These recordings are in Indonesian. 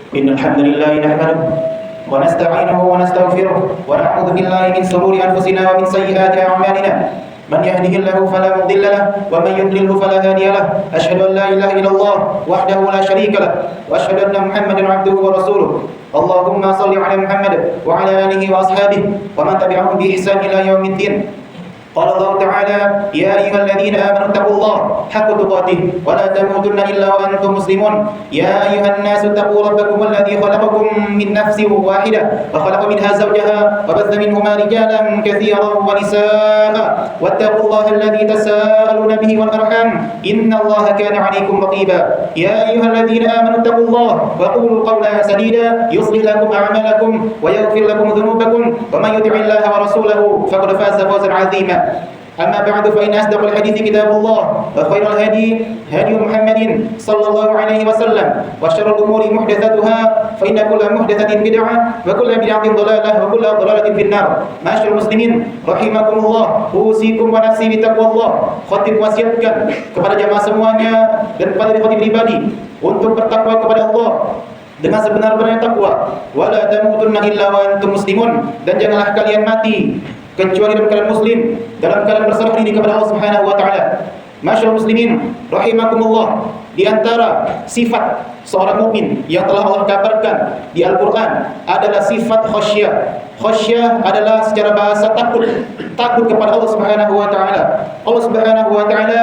إن الحمد لله نحمده ونستعينه ونستغفره ونعوذ بالله من شرور أنفسنا ومن سيئات أعمالنا من يهده الله فلا مضل له ومن يضلله فلا هادي له أشهد أن لا إله إلا الله وحده لا شريك له وأشهد أن محمدا عبده ورسوله اللهم صل على محمد وعلى آله وأصحابه ومن تبعهم بإحسان إلى يوم الدين. قال الله تعالى يا أيها الذين آمنوا اتقوا الله حق تقاته ولا تموتن إلا وأنتم مسلمون يا أيها الناس اتقوا ربكم الذي خلقكم من نفس واحدة وخلق منها زوجها وبث منهما رجالا كثيرا ونساء واتقوا الله الذي تساءلون به والأرحام إن الله كان عليكم رقيبا يا أيها الذين آمنوا اتقوا الله وقولوا قولا سديدا يصلح لكم أعمالكم ويغفر لكم ذنوبكم ومن يطع الله ورسوله فقد فاز فوزا عظيما. أما بعد فإن أصدق الحديث كتاب الله وخير الهدي هدي محمد صلى الله عليه وسلم وشر الأمور محدثاتها فإن كل محدثة بدعة وكل بدعة ضلالة وكل ضلالة في النار. معاشر المسlimin rahimakumullah, usikum wa nafsi bitaqwallah. Khatib wasiatkan kepada jamaah semuanya dan kepada diri pribadi untuk bertakwa kepada Allah dengan sebenar-benarnya takwa. Wala tamutunna illa wa antum muslimun, dan janganlah kalian mati kecuali dalam keadaan muslim, dalam keadaan berserah diri kepada Allah Subhanahu wa taala. Masyaallah muslimin rahimakumullah, di antara sifat seorang mukmin yang telah Allah kabarkan di Al-Qur'an adalah sifat khasyah. Khasyah adalah secara bahasa takut kepada Allah Subhanahu wa taala. Allah Subhanahu wa taala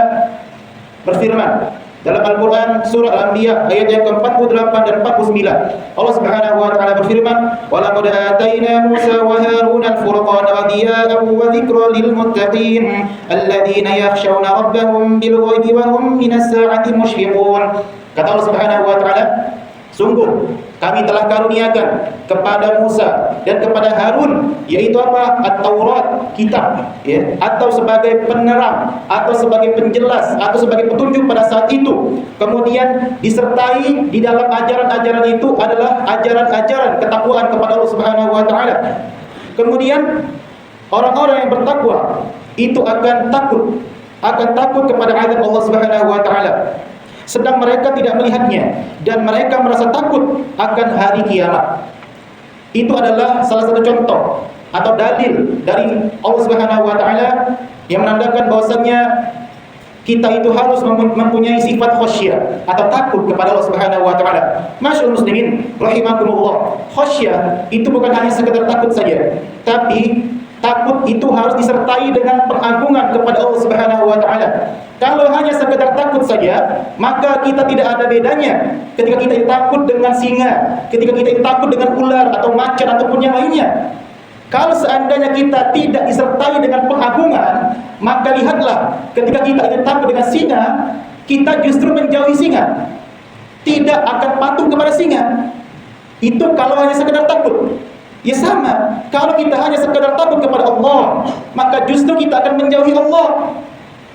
berfirman dalam Al-Quran surah Al-Anbiya ayat yang ke-48 dan 49. Allah Subhanahu wa taala berfirman, "Wa laqad atayna Musa wa Harun al-furqana wa diya'an wa dzikra lil muttaqin alladziina yakhshawna rabbahum bil ghaibi wa hum minas saa'ati mushfiqun." Kata Allah Subhanahu wa taala, sungguh kami telah karuniakan kepada Musa dan kepada Harun, yaitu apa? At-Taurat, kitab, ya, atau sebagai penerang, atau sebagai penjelas, atau sebagai petunjuk pada saat itu. Kemudian disertai di dalam ajaran-ajaran itu adalah ajaran-ajaran ketakwaan kepada Allah Subhanahu wa taala. Kemudian orang-orang yang bertakwa itu akan takut kepada azab Allah Subhanahu wa taala, sedang mereka tidak melihatnya dan mereka merasa takut akan hari kiamat. Itu adalah salah satu contoh atau dalil dari Allah Subhanahu wa taala yang menandakan bahwasannya kita itu harus mempunyai sifat khasyah atau takut kepada Allah Subhanahu wa taala. Masyaallah muslimin rahimakumullah, khasyah itu bukan hanya sekedar takut saja, tapi takut itu harus disertai dengan pengagungan kepada Allah Subhanahu wa taala. Kalau hanya sekedar takut saja, maka kita tidak ada bedanya ketika kita takut dengan singa, ketika kita takut dengan ular atau macan ataupun yang lainnya. Kalau seandainya kita tidak disertai dengan pengagungan, maka lihatlah ketika kita itu takut dengan singa, kita justru menjauhi singa, tidak akan patuh kepada singa. Itu kalau hanya sekedar takut. Ya sama, kalau kita hanya sekedar takut kepada Allah, maka justru kita akan menjauhi Allah.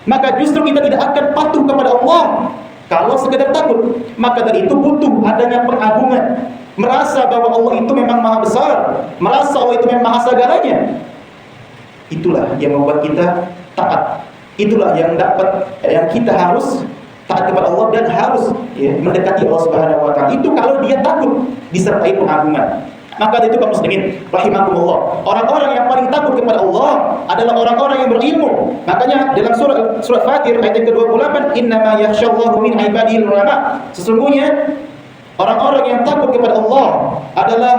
Maka justru kita tidak akan patuh kepada Allah. Kalau sekedar takut, maka dari itu butuh adanya pengagungan, merasa bahwa Allah itu memang maha besar, merasa Allah itu memang maha segalanya. Itulah yang membuat kita taat. Itulah yang kita harus taat kepada Allah dan harus mendekati Allah Subhanahu wa taala. Itu kalau dia takut disertai pengagungan. Maka itu kaum muslimin rahimakumullah, orang-orang yang paling takut kepada Allah adalah orang-orang yang berilmu. Makanya dalam surah Fatir ayat ke-28, innama yakhshallahu min ibadihil ulama. Sesungguhnya orang-orang yang takut kepada Allah adalah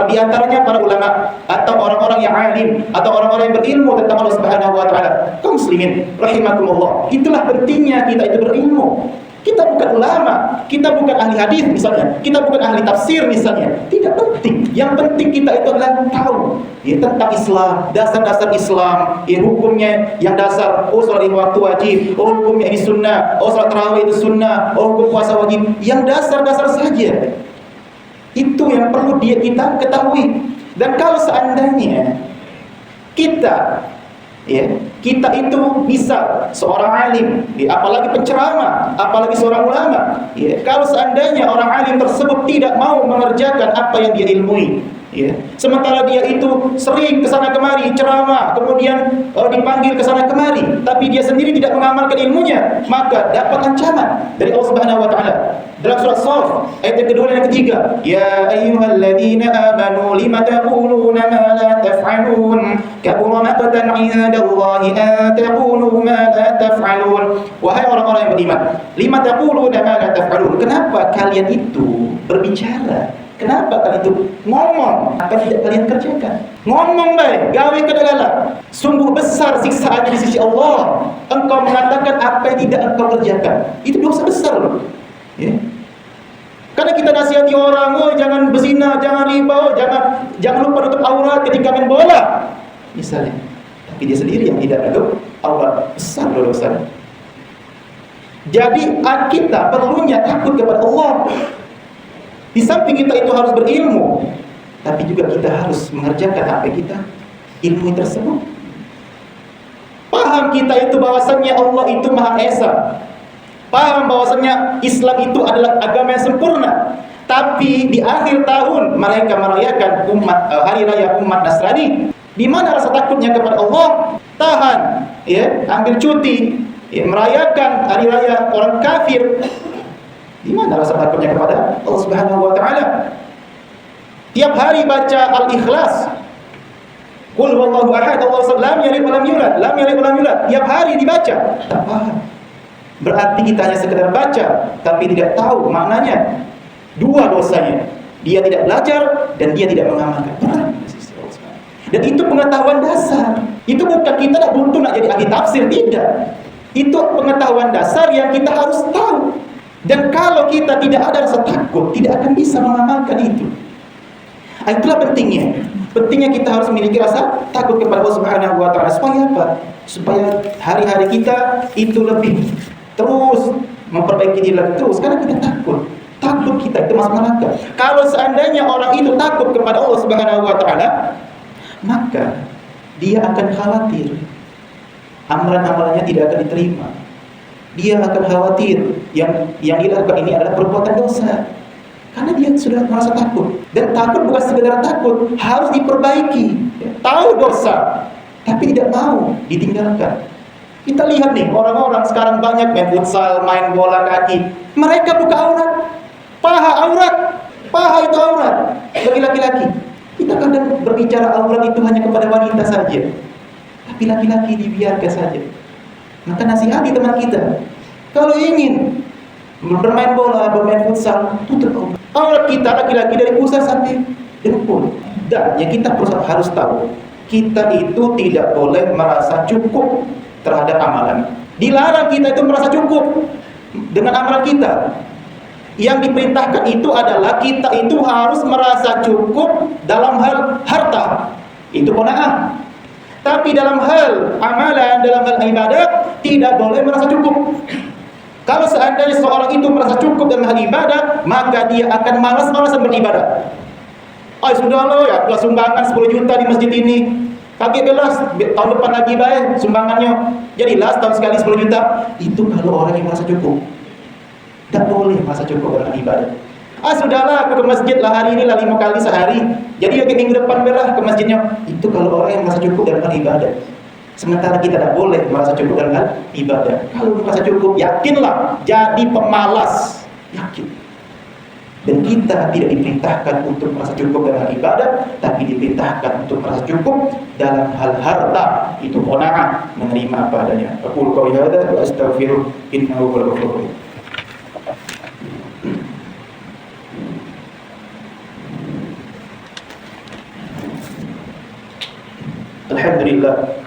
di antaranya para ulama atau orang-orang yang alim atau orang-orang yang berilmu tentang Allah Subhanahu wa taala. Kaum muslimin rahimakumullah, itulah pentingnya kita itu berilmu. Kita bukan ulama, kita bukan ahli hadis misalnya, kita bukan ahli tafsir misalnya. Tidak penting. Yang penting kita itu adalah tahu tentang Islam, dasar-dasar Islam, hukumnya yang dasar. Oh, salat lima waktu wajib. Oh, hukumnya ini sunnah. Oh, salat tarawih itu sunnah. Oh, hukum puasa wajib. Yang dasar-dasar saja. Itu yang perlu kita ketahui. Dan kalau seandainya kita itu bisa seorang alim, apalagi penceramah, apalagi seorang ulama, kalau seandainya orang alim tersebut tidak mau mengerjakan apa yang dia ilmui, Ya. Sementara dia itu sering kesana kemari ceramah, kemudian dipanggil kesana kemari, tapi dia sendiri tidak mengamalkan ilmunya, maka dapat ancaman dari Allah Subhanahu wa taala. Dalam surah Shaf ayat yang kedua dan yang ketiga, ya ayyuhalladzina amanu lima taquluna ma la taf'alun kabura maqtan 'indallahi an taqulu ma la taf'alun. Wahai orang-orang yang beriman, lima taquluna ma la taf'alun, kenapa kalian itu berbicara? Kenapa kalian itu ngomong apa tidak kalian kerjakan? Ngomong baik, gawe kedalaman. Sungguh besar siksaan di sisi Allah. Engkau mengatakan apa yang tidak engkau kerjakan. Itu dosa besar loh. Ya. Karena kita nasihati orang, oh jangan berzina, jangan riba, jangan lupa tutup aurat ketika main bola, misalnya. Tapi dia sendiri yang tidak tutup aurat, besar dosanya. Jadi kita perlunya takut kepada Allah. Di samping kita itu harus berilmu, tapi juga kita harus mengerjakan apa yang kita ilmu tersebut. Paham kita itu bahwasannya Allah itu Maha Esa. Paham bahwasannya Islam itu adalah agama yang sempurna. Tapi di akhir tahun mereka merayakan hari raya umat Nasrani. Di mana rasa takutnya kepada Allah? Tahan, ya, ambil cuti, ya, merayakan hari raya orang kafir. Di mana rasa takutnya kepada Allah Subhanahu wa taala? Tiap hari baca Al-Ikhlas. Qul huwallahu ahad, Allahu samad, lam yalid wa lam yulad, lam yalid wa lam yulad. Tiap hari dibaca. Tak paham. Berarti kita hanya sekedar baca tapi tidak tahu maknanya. Dua dosanya. Dia tidak belajar dan dia tidak mengamalkan. Dan itu pengetahuan dasar. Itu bukan kita nak buntu nak jadi ahli tafsir, tidak. Itu pengetahuan dasar yang kita harus tahu. Dan kalau kita tidak ada rasa takut, tidak akan bisa mengamalkan itu. Itulah pentingnya. Pentingnya kita harus memiliki rasa takut kepada Allah Subhanahu wa taala. Supaya apa? Supaya hari-hari kita itu lebih terus memperbaiki diri lagi terus, karena kita takut. Takut kita itu masuk neraka. Kalau seandainya orang itu takut kepada Allah Subhanahu wa taala, maka dia akan khawatir amalan-amalannya tidak akan diterima. Dia akan khawatir yang dilakukan ini adalah perbuatan dosa. Karena dia sudah merasa takut. Dan takut bukan sekedar takut, harus diperbaiki. Tahu dosa, tapi tidak mau ditinggalkan. Kita lihat nih, orang-orang sekarang banyak main futsal, main bola kaki. Mereka buka aurat. Paha aurat. Paha itu aurat bagi laki-laki. Kita kadang berbicara aurat itu hanya kepada wanita saja. Tapi laki-laki dibiarkan saja. Maka nasihati teman kita, kalau ingin bermain bola, bermain futsal, tutup aurat kita laki-laki dari pusat sampai jempol. Dan yang kita harus tahu, kita itu tidak boleh merasa cukup terhadap amalan. Dilarang kita itu merasa cukup dengan amalan kita. Yang diperintahkan itu adalah kita itu harus merasa cukup dalam hal harta. Itu qanaah. Tapi dalam hal amalan, dalam hal ibadah, tidak boleh merasa cukup. Kalau seandainya seorang itu merasa cukup dalam hal ibadah, maka dia akan malas-malasan beribadah. Sudah loh ya, aku sumbangan 10 juta di masjid ini. Pakai belas, tahun depan lagi baik sumbangannya. Jadilah tahun sekali 10 juta. Itu kalau orang yang merasa cukup. Tak boleh merasa cukup dalam ibadah. Sudahlah, aku ke masjid lah hari ini lah 5 kali sehari. Jadi ke minggu depan berlah ke masjidnya. Itu kalau orang yang merasa cukup dalam hal ibadah. Sementara kita tak boleh merasa cukup dalam hal ibadah. Kalau merasa cukup, yakinlah jadi pemalas. Yakin. Dan kita tidak diperintahkan untuk merasa cukup dalam hal ibadah, tapi diperintahkan untuk merasa cukup dalam hal harta. Itu qanaah, menerima apa adanya. Aqulu qawli hadza wa astaghfiruh innahu huwal ghafurur rahim. Alhamdulillah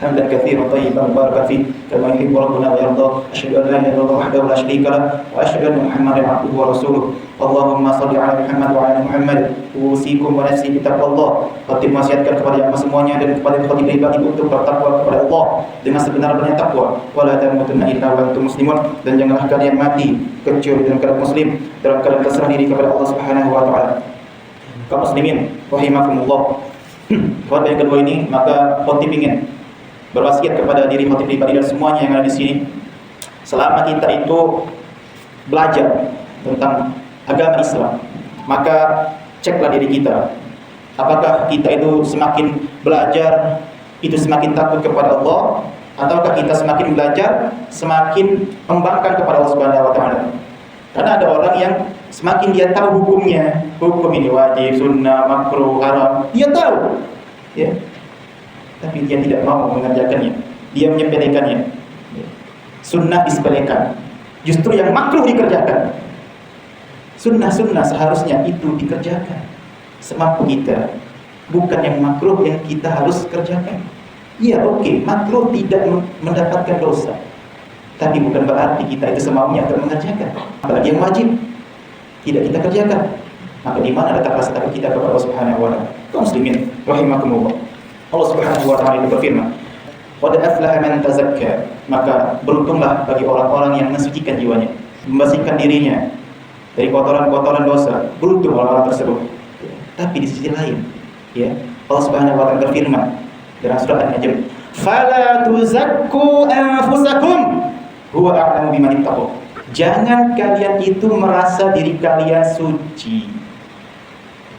hamdan katsiran thayyiban mubarakan fi kama yuhibbu rabbuna wa yarda. Asyhadu an la ilaha illallah wahdahu la syarika lah wa asyhadu anna Muhammadan abduhu wa rasuluh. Allahumma shalli ala Muhammad wa ala Muhammad. Usikum wa nafsi bitaqwallah. Khatib wasiatkan kepada yang semuanya dan kepada khatib pribadi untuk bertakwa kepada Allah dengan sebenar-benarnya takwa. Wala tamutunna illa wa antum muslimun, dan janganlah kalian mati kecuali dalam keadaan muslim, dalam keadaan berserah diri kepada Allah Subhanahu wa taala. Kaum muslimin rahimakumullah. Pada yang kedua ini, maka khotib ingin berwasiat kepada diri khotib pribadi dan semuanya yang ada di sini. Selama kita itu belajar tentang agama Islam, maka ceklah diri kita. Apakah kita itu semakin belajar itu semakin takut kepada Allah, ataukah kita semakin belajar semakin membangkang kepada Allah Subhanahu wa taala? Karena ada orang yang semakin dia tahu hukumnya, hukum ini wajib, sunnah, makruh, haram, dia tahu, ya, tapi dia tidak mau mengerjakannya, dia menyepelekannya. Sunnah disepelekan, justru yang makruh dikerjakan. Sunnah-sunnah seharusnya itu dikerjakan semampu kita, bukan yang makruh yang kita harus kerjakan. Iya, oke, makruh tidak mendapatkan dosa, tapi bukan berarti kita itu semaunya akan mengerjakan. Apalagi yang wajib tidak kita kerjakan, maka di mana letak rasa takut kita kepada Allah Subhanahu wa taala? Kaum muslimin rahimakumullah. Allah Subhanahu wa taala berfirman, "Qad aflaha man tazakka." Maka beruntunglah bagi orang-orang yang mensucikan jiwanya, membersihkan dirinya dari kotoran-kotoran dosa. Beruntung orang-orang tersebut. Tapi di sisi lain, ya, Allah Subhanahu wa taala berfirman dalam surah An-Najm, "Fala tuzakku anfusakum huwa a'lamu biman ittaqa." Jangan kalian itu merasa diri kalian suci,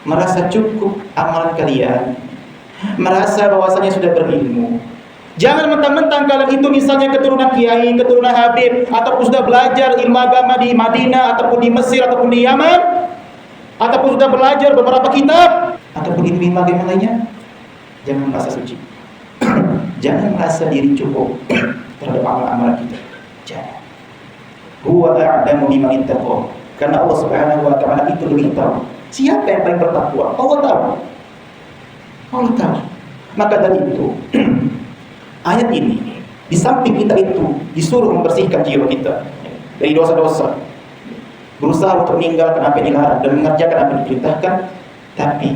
merasa cukup amalan kalian, merasa bahwasanya sudah berilmu. Jangan mentang-mentang kalian itu misalnya keturunan kiai, keturunan habib, ataupun sudah belajar ilmu agama di Madinah, ataupun di Mesir, ataupun di Yaman, ataupun sudah belajar beberapa kitab, ataupun ilmu agama lainnya. Jangan merasa suci. Jangan merasa diri cukup terhadap amalan-amalan kita. Jangan. Huwa a'lamu biman ittaqa. Karena Allah Subhanahu wa taala itu lebih tahu siapa yang paling bertakwa. Allah tahu. Allah tahu. Maka dari itu ayat ini di samping kita itu disuruh membersihkan jiwa kita dari dosa-dosa, berusaha untuk meninggalkan apa yang dilarang dan mengerjakan apa yang diperintahkan, tapi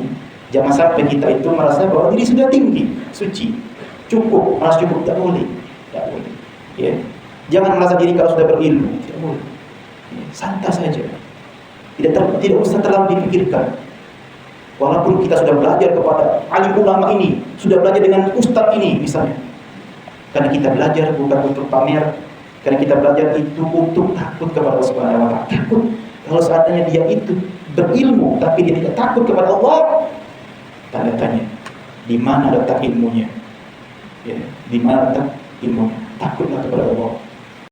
jangan sampai kita itu merasa bahwa diri sudah tinggi, suci, cukup, merasa cukup. Tak boleh, tak boleh. Ya. Jangan merasa diri kalau sudah berilmu, tidak boleh. Santai saja, tidak usah terlalu dipikirkan. Walaupun kita sudah belajar kepada alim ulama ini, sudah belajar dengan ustaz ini misalnya, karena kita belajar bukan untuk pamer, karena kita belajar itu untuk takut kepada Allah Subhanahu wa taala. Takut kalau seandainya dia itu berilmu tapi dia tidak takut kepada Allah, tanda tanya di mana letak ilmunya? Ya, di mana letak ilmunya? Takutlah kepada Allah.